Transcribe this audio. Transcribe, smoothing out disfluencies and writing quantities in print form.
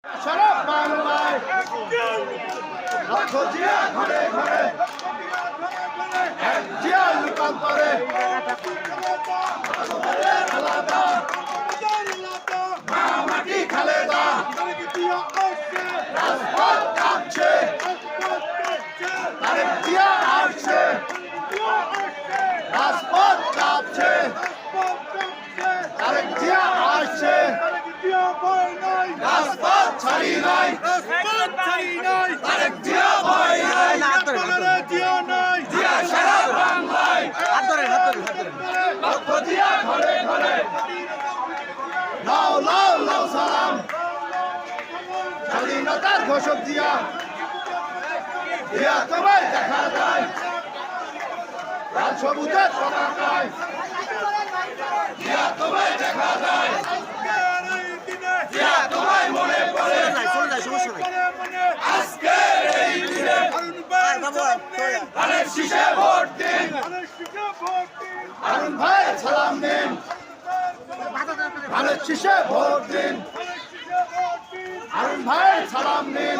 সারা বাংলায় লাখো জিয়া ঘরে ঘরে এক জিয়া লুকান্তরে মা মাটি খালেদা রাজপথ কাঁপছে তারেক জিয়া আসছে রাজপথ কাঁপছে তারেক জিয়া আসছে রাজপথ ছাড়ি নাই তারেক জিয়া ভয় নাই জিয়া সারা বাংলায় লাখো জিয়া ঘরে ঘরে লাও লাও লাও সালাম স্বাধীনতার ঘোষক জিয়া জিয়া তোমায় দেখা যায় লাল সবুজের পতাকায় জিয়া তোমায় দেখা যায় জিয়া তোমায় মনে পড়ে আজকের এই দিনে ধানের শীষে ভোট দিন হারুন ভাই সালাম দিন ধানের শীষে ভোট দিন হারুন ভাই সালাম দিন